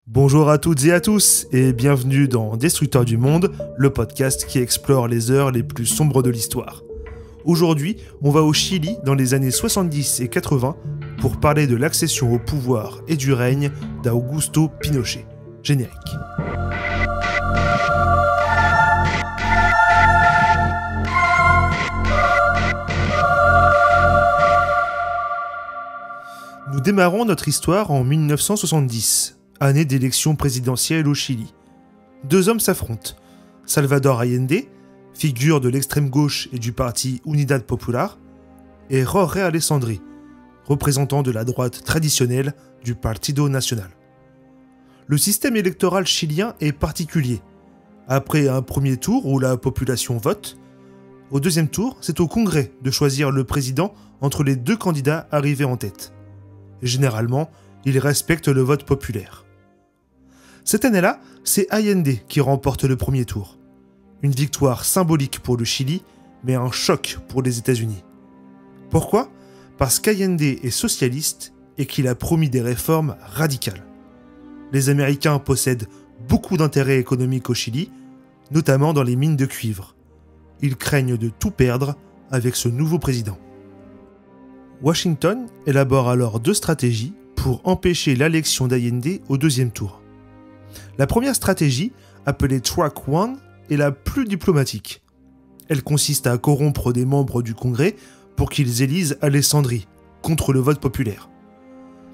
Bonjour à toutes et à tous, et bienvenue dans Destructeur du Monde, le podcast qui explore les heures les plus sombres de l'histoire. Aujourd'hui, on va au Chili dans les années 70 et 80 pour parler de l'accession au pouvoir et du règne d'Augusto Pinochet. Générique. Nous démarrons notre histoire en 1970. Année d'élection présidentielle au Chili. Deux hommes s'affrontent. Salvador Allende, figure de l'extrême gauche et du parti Unidad Popular, et Jorge Alessandri, représentant de la droite traditionnelle du Partido Nacional. Le système électoral chilien est particulier. Après un premier tour où la population vote, au deuxième tour, c'est au Congrès de choisir le président entre les deux candidats arrivés en tête. Généralement, ils respectent le vote populaire. Cette année-là, c'est Allende qui remporte le premier tour. Une victoire symbolique pour le Chili, mais un choc pour les États-Unis. Pourquoi ? Parce qu'Allende est socialiste et qu'il a promis des réformes radicales. Les Américains possèdent beaucoup d'intérêts économiques au Chili, notamment dans les mines de cuivre. Ils craignent de tout perdre avec ce nouveau président. Washington élabore alors deux stratégies pour empêcher l'élection d'Allende au deuxième tour. La première stratégie, appelée Track 1, est la plus diplomatique. Elle consiste à corrompre des membres du Congrès pour qu'ils élisent Alessandri, contre le vote populaire.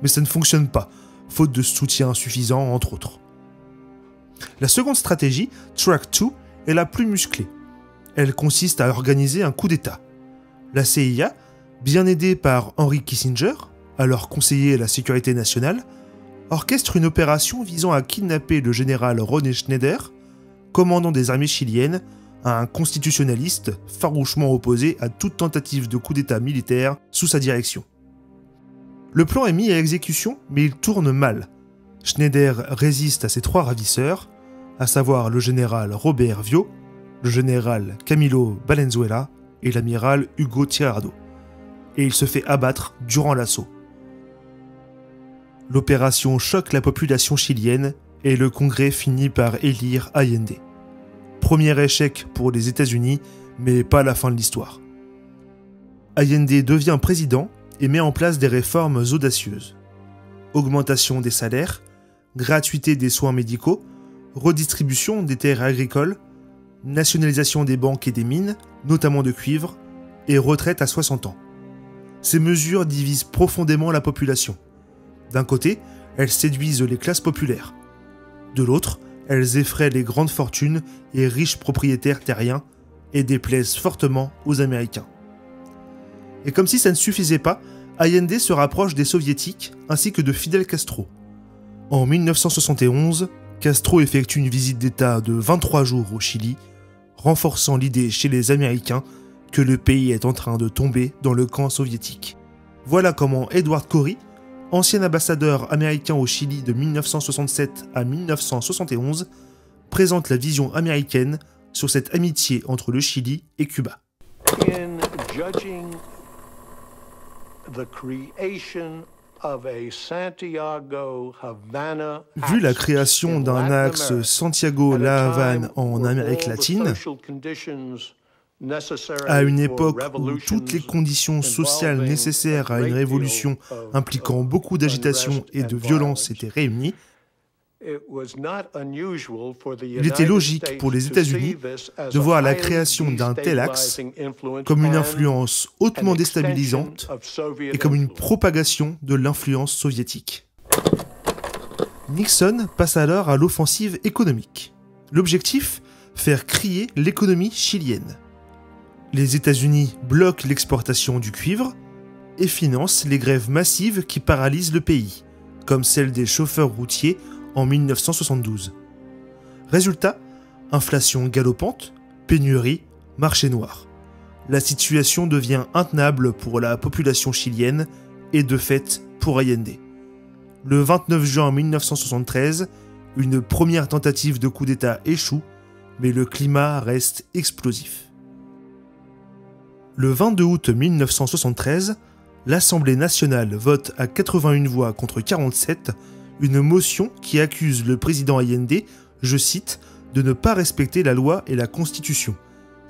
Mais ça ne fonctionne pas, faute de soutien suffisant entre autres. La seconde stratégie, Track 2, est la plus musclée. Elle consiste à organiser un coup d'État. La CIA, bien aidée par Henry Kissinger, alors conseiller à la sécurité nationale, orchestre une opération visant à kidnapper le général René Schneider, commandant des armées chiliennes, un constitutionnaliste farouchement opposé à toute tentative de coup d'État militaire sous sa direction. Le plan est mis à exécution, mais il tourne mal. Schneider résiste à ses trois ravisseurs, à savoir le général Robert Vio, le général Camilo Valenzuela et l'amiral Hugo Tirado. Et il se fait abattre durant l'assaut. L'opération choque la population chilienne et le Congrès finit par élire Allende. Premier échec pour les États-Unis, mais pas la fin de l'histoire. Allende devient président et met en place des réformes audacieuses. Augmentation des salaires, gratuité des soins médicaux, redistribution des terres agricoles, nationalisation des banques et des mines, notamment de cuivre, et retraite à 60 ans. Ces mesures divisent profondément la population. D'un côté, elles séduisent les classes populaires. De l'autre, elles effraient les grandes fortunes et riches propriétaires terriens et déplaisent fortement aux Américains. Et comme si ça ne suffisait pas, Allende se rapproche des Soviétiques ainsi que de Fidel Castro. En 1971, Castro effectue une visite d'État de 23 jours au Chili, renforçant l'idée chez les Américains que le pays est en train de tomber dans le camp soviétique. Voilà comment Edward Corey, ancien ambassadeur américain au Chili de 1967 à 1971, présente la vision américaine sur cette amitié entre le Chili et Cuba. In judging the creation of a Santiago-Havana Vu la création d'un axe Santiago-La Havane en Amérique latine, à une époque où toutes les conditions sociales nécessaires à une révolution impliquant beaucoup d'agitation et de violence étaient réunies, il était logique pour les États-Unis de voir la création d'un tel axe comme une influence hautement déstabilisante et comme une propagation de l'influence soviétique. Nixon passe alors à l'offensive économique. L'objectif ? Faire crier l'économie chilienne. Les États-Unis bloquent l'exportation du cuivre et financent les grèves massives qui paralysent le pays, comme celle des chauffeurs routiers en 1972. Résultat, inflation galopante, pénurie, marché noir. La situation devient intenable pour la population chilienne et de fait pour Allende. Le 29 juin 1973, une première tentative de coup d'État échoue, mais le climat reste explosif. Le 22 août 1973, l'Assemblée nationale vote à 81 voix contre 47 une motion qui accuse le président Allende, je cite, de ne pas respecter la loi et la Constitution,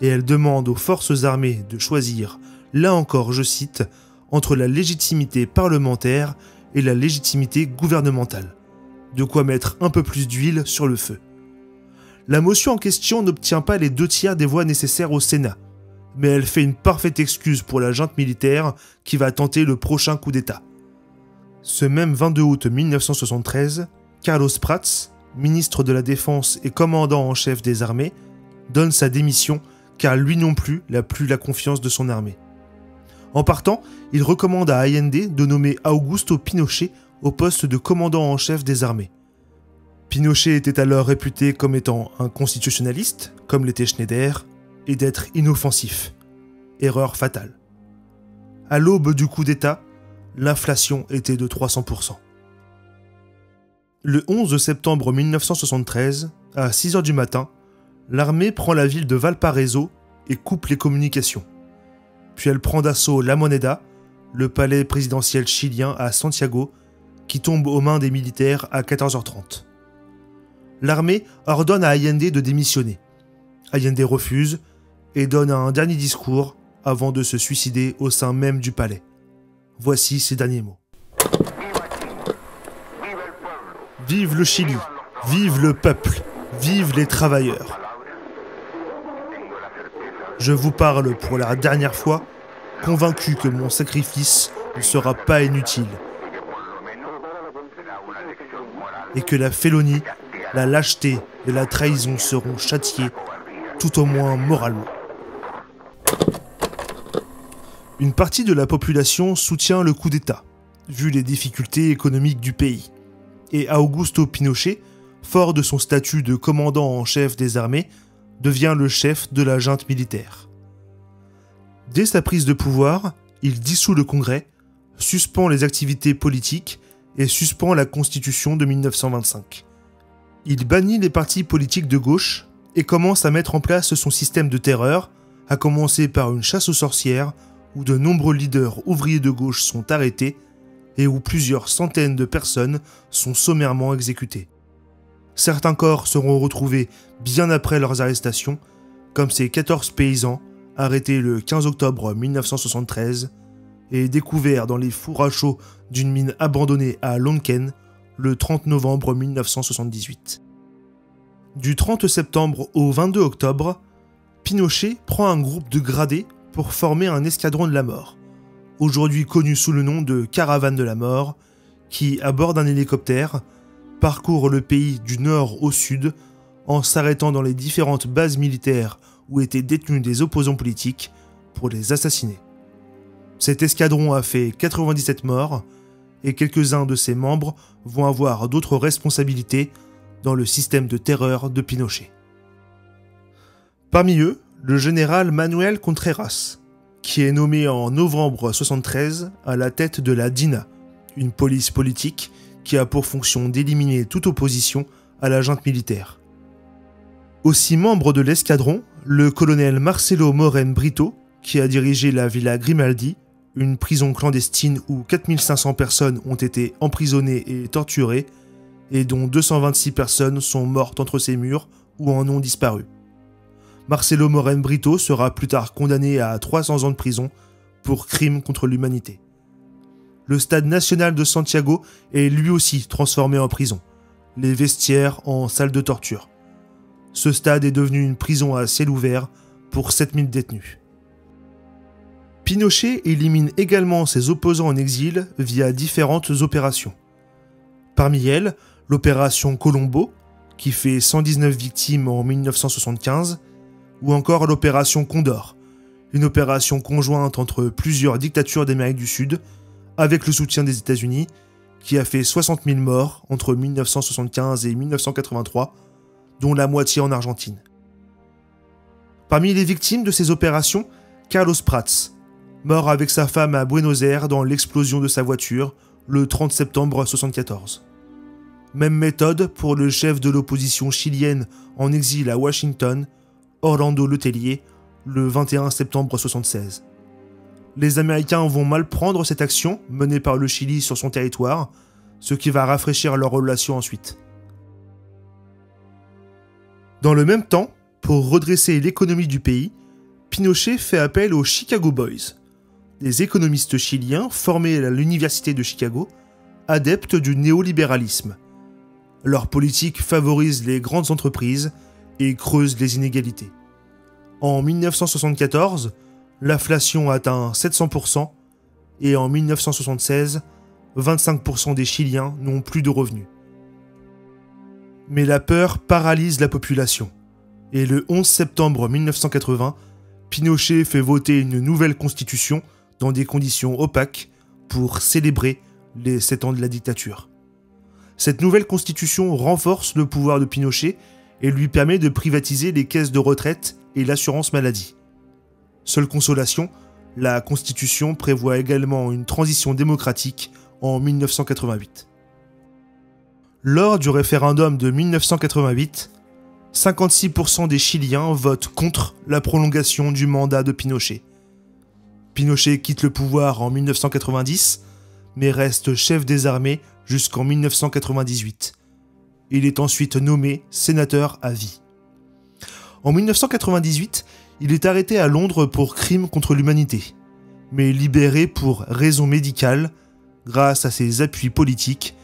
et elle demande aux forces armées de choisir, là encore je cite, entre la légitimité parlementaire et la légitimité gouvernementale. De quoi mettre un peu plus d'huile sur le feu. La motion en question n'obtient pas les 2/3 des voix nécessaires au Sénat, mais elle fait une parfaite excuse pour la junte militaire qui va tenter le prochain coup d'État. Ce même 22 août 1973, Carlos Prats, ministre de la Défense et commandant en chef des armées, donne sa démission car lui non plus n'a plus la confiance de son armée. En partant, il recommande à Allende de nommer Augusto Pinochet au poste de commandant en chef des armées. Pinochet était alors réputé comme étant un constitutionnaliste, comme l'était Schneider, et d'être inoffensif. Erreur fatale. À l'aube du coup d'État, l'inflation était de 300%. Le 11 septembre 1973, à 6 h du matin, l'armée prend la ville de Valparaiso et coupe les communications. Puis elle prend d'assaut La Moneda, le palais présidentiel chilien à Santiago, qui tombe aux mains des militaires à 14 h 30. L'armée ordonne à Allende de démissionner. Allende refuse et donne un dernier discours avant de se suicider au sein même du palais. Voici ses derniers mots. Vive le Chili, vive le peuple, vive les travailleurs. Je vous parle pour la dernière fois, convaincu que mon sacrifice ne sera pas inutile. Et que la félonie, la lâcheté et la trahison seront châtiées, tout au moins moralement. Une partie de la population soutient le coup d'État, vu les difficultés économiques du pays. Et Augusto Pinochet, fort de son statut de commandant en chef des armées, devient le chef de la junte militaire. Dès sa prise de pouvoir, il dissout le Congrès, suspend les activités politiques et suspend la Constitution de 1925. Il bannit les partis politiques de gauche et commence à mettre en place son système de terreur, à commencer par une chasse aux sorcières où de nombreux leaders ouvriers de gauche sont arrêtés et où plusieurs centaines de personnes sont sommairement exécutées. Certains corps seront retrouvés bien après leurs arrestations, comme ces 14 paysans arrêtés le 15 octobre 1973 et découverts dans les fours à chaux d'une mine abandonnée à Lonquén le 30 novembre 1978. Du 30 septembre au 22 octobre, Pinochet prend un groupe de gradés pour former un escadron de la mort, aujourd'hui connu sous le nom de Caravane de la mort, qui, à bord d'un hélicoptère, parcourt le pays du nord au sud en s'arrêtant dans les différentes bases militaires où étaient détenus des opposants politiques pour les assassiner. Cet escadron a fait 97 morts et quelques-uns de ses membres vont avoir d'autres responsabilités dans le système de terreur de Pinochet. Parmi eux, le général Manuel Contreras, qui est nommé en novembre 1973 à la tête de la DINA, une police politique qui a pour fonction d'éliminer toute opposition à la junte militaire. Aussi membre de l'escadron, le colonel Marcelo Moren Brito, qui a dirigé la Villa Grimaldi, une prison clandestine où 4500 personnes ont été emprisonnées et torturées, et dont 226 personnes sont mortes entre ces murs ou en ont disparu. Marcelo Moren Brito sera plus tard condamné à 300 ans de prison pour crimes contre l'humanité. Le stade national de Santiago est lui aussi transformé en prison, les vestiaires en salle de torture. Ce stade est devenu une prison à ciel ouvert pour 7000 détenus. Pinochet élimine également ses opposants en exil via différentes opérations. Parmi elles, l'opération Colombo, qui fait 119 victimes en 1975, ou encore l'opération Condor, une opération conjointe entre plusieurs dictatures d'Amérique du Sud, avec le soutien des États-Unis, qui a fait 60 000 morts entre 1975 et 1983, dont la moitié en Argentine. Parmi les victimes de ces opérations, Carlos Prats, mort avec sa femme à Buenos Aires dans l'explosion de sa voiture le 30 septembre 1974. Même méthode pour le chef de l'opposition chilienne en exil à Washington, Orlando Letelier, le 21 septembre 1976. Les Américains vont mal prendre cette action menée par le Chili sur son territoire, ce qui va rafraîchir leur relation ensuite. Dans le même temps, pour redresser l'économie du pays, Pinochet fait appel aux Chicago Boys, des économistes chiliens formés à l'université de Chicago, adeptes du néolibéralisme. Leur politique favorise les grandes entreprises et creuse les inégalités. En 1974, l'inflation atteint 700% et en 1976, 25% des Chiliens n'ont plus de revenus. Mais la peur paralyse la population et le 11 septembre 1980, Pinochet fait voter une nouvelle constitution dans des conditions opaques pour célébrer les 7 ans de la dictature. Cette nouvelle constitution renforce le pouvoir de Pinochet et lui permet de privatiser les caisses de retraite et l'assurance maladie. Seule consolation, la constitution prévoit également une transition démocratique en 1988. Lors du référendum de 1988, 56% des Chiliens votent contre la prolongation du mandat de Pinochet. Pinochet quitte le pouvoir en 1990, mais reste chef des armées jusqu'en 1998. Il est ensuite nommé sénateur à vie. En 1998, il est arrêté à Londres pour crime contre l'humanité, mais libéré pour raisons médicales grâce à ses appuis politiques,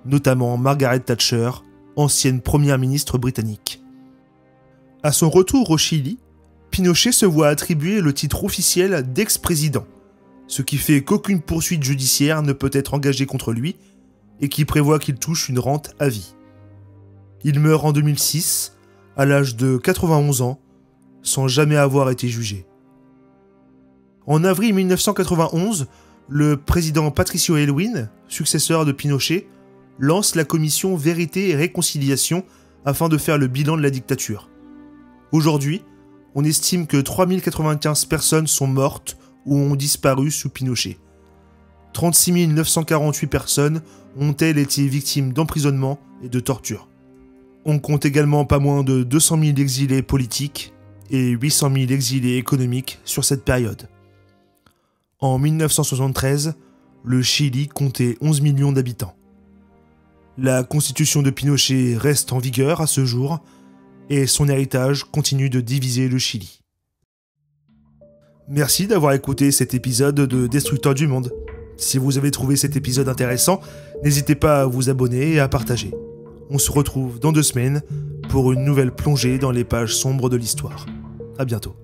notamment Margaret Thatcher, ancienne première ministre britannique. À son retour au Chili, Pinochet se voit attribuer le titre officiel d'ex-président, ce qui fait qu'aucune poursuite judiciaire ne peut être engagée contre lui et qui prévoit qu'il touche une rente à vie. Il meurt en 2006, à l'âge de 91 ans, sans jamais avoir été jugé. En avril 1991, le président Patricio Aylwin, successeur de Pinochet, lance la commission Vérité et Réconciliation afin de faire le bilan de la dictature. Aujourd'hui, on estime que 3095 personnes sont mortes ou ont disparu sous Pinochet. 36 948 personnes ont-elles été victimes d'emprisonnement et de torture. On compte également pas moins de 200 000 exilés politiques et 800 000 exilés économiques sur cette période. En 1973, le Chili comptait 11 millions d'habitants. La constitution de Pinochet reste en vigueur à ce jour et son héritage continue de diviser le Chili. Merci d'avoir écouté cet épisode de Destructeur du Monde. Si vous avez trouvé cet épisode intéressant, n'hésitez pas à vous abonner et à partager. On se retrouve dans 2 semaines pour une nouvelle plongée dans les pages sombres de l'histoire. À bientôt.